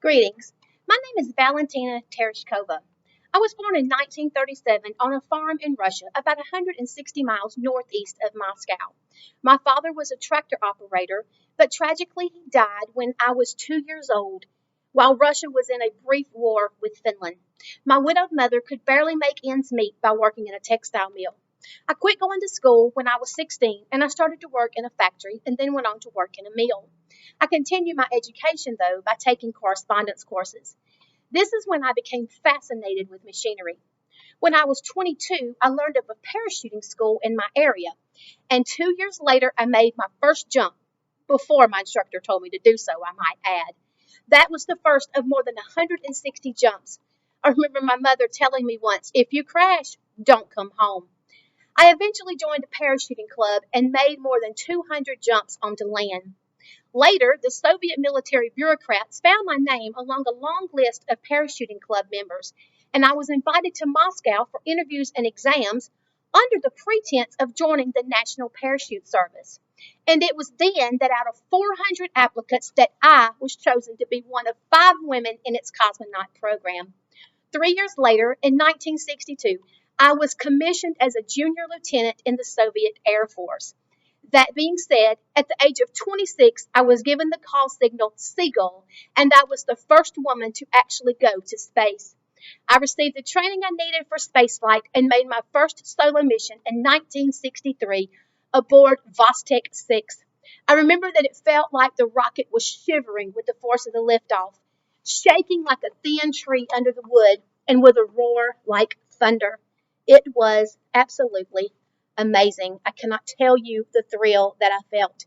Greetings. My name is Valentina Tereshkova. I was born in 1937 on a farm in Russia, about 160 miles northeast of Moscow. My father was a tractor operator, but tragically he died when I was 2 years old, while Russia was in a brief war with Finland. My widowed mother could barely make ends meet by working in a textile mill. I quit going to school when I was 16 and I started to work in a factory and then went on to work in a mill. I continued my education, though, by taking correspondence courses. This is when I became fascinated with machinery. When I was 22, I learned of a parachuting school in my area, and 2 years later, I made my first jump before my instructor told me to do so, I might add. That was the first of more than 160 jumps. I remember my mother telling me once, if you crash, don't come home. I eventually joined a parachuting club and made more than 200 jumps onto land. Later, the Soviet military bureaucrats found my name along a long list of parachuting club members, and I was invited to Moscow for interviews and exams under the pretense of joining the National Parachute Service. And it was then that out of 400 applicants that I was chosen to be one of 5 women in its cosmonaut program. 3 years later, in 1962, I was commissioned as a junior lieutenant in the Soviet Air Force. That being said, at the age of 26, I was given the call signal Seagull, and I was the first woman to actually go to space. I received the training I needed for spaceflight and made my first solo mission in 1963 aboard Vostok 6. I remember that it felt like the rocket was shivering with the force of the liftoff, shaking like a thin tree under the wood, and with a roar like thunder. It was absolutely amazing. I cannot tell you the thrill that I felt.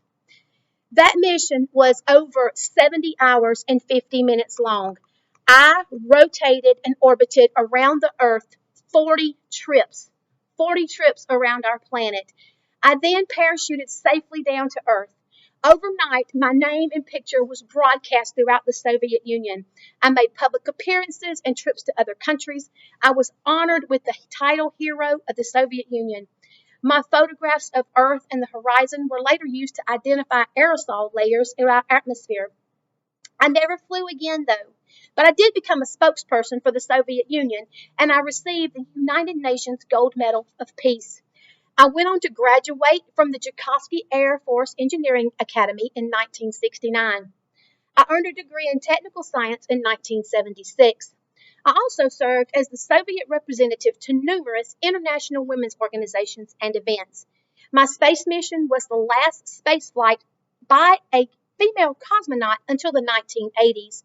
That mission was over 70 hours and 50 minutes long. I rotated and orbited around the Earth 40 trips, 40 trips around our planet. I then parachuted safely down to Earth. Overnight, my name and picture was broadcast throughout the Soviet Union. I made public appearances and trips to other countries. I was honored with the title Hero of the Soviet Union. My photographs of Earth and the horizon were later used to identify aerosol layers in our atmosphere. I never flew again, though, but I did become a spokesperson for the Soviet Union, and I received the United Nations Gold Medal of Peace. I went on to graduate from the Tchaikovsky Air Force Engineering Academy in 1969. I earned a degree in technical science in 1976. I also served as the Soviet representative to numerous international women's organizations and events. My space mission was the last space flight by a female cosmonaut until the 1980s.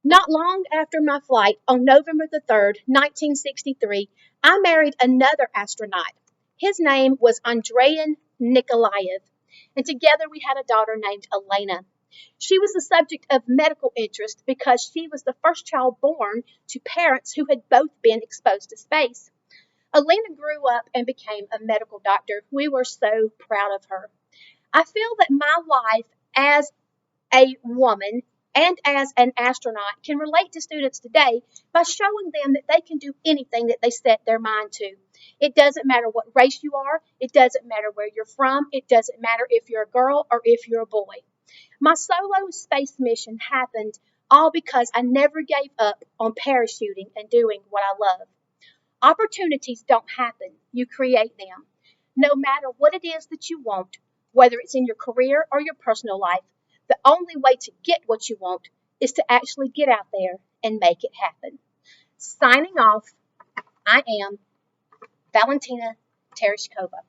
Not long after my flight, on November the 3rd, 1963, I married another astronaut. His name was Andrean Nikolaev, and together we had a daughter named Elena. She was the subject of medical interest because she was the first child born to parents who had both been exposed to space. Elena grew up and became a medical doctor. We were so proud of her. I feel that my life as a woman and as an astronaut can relate to students today by showing them that they can do anything that they set their mind to. It doesn't matter what race you are. It doesn't matter where you're from. It doesn't matter if you're a girl or if you're a boy. My solo space mission happened all because I never gave up on parachuting and doing what I love. Opportunities don't happen, you create them. No matter what it is that you want, whether it's in your career or your personal life, the only way to get what you want is to actually get out there and make it happen. Signing off, I am Valentina Tereshkova.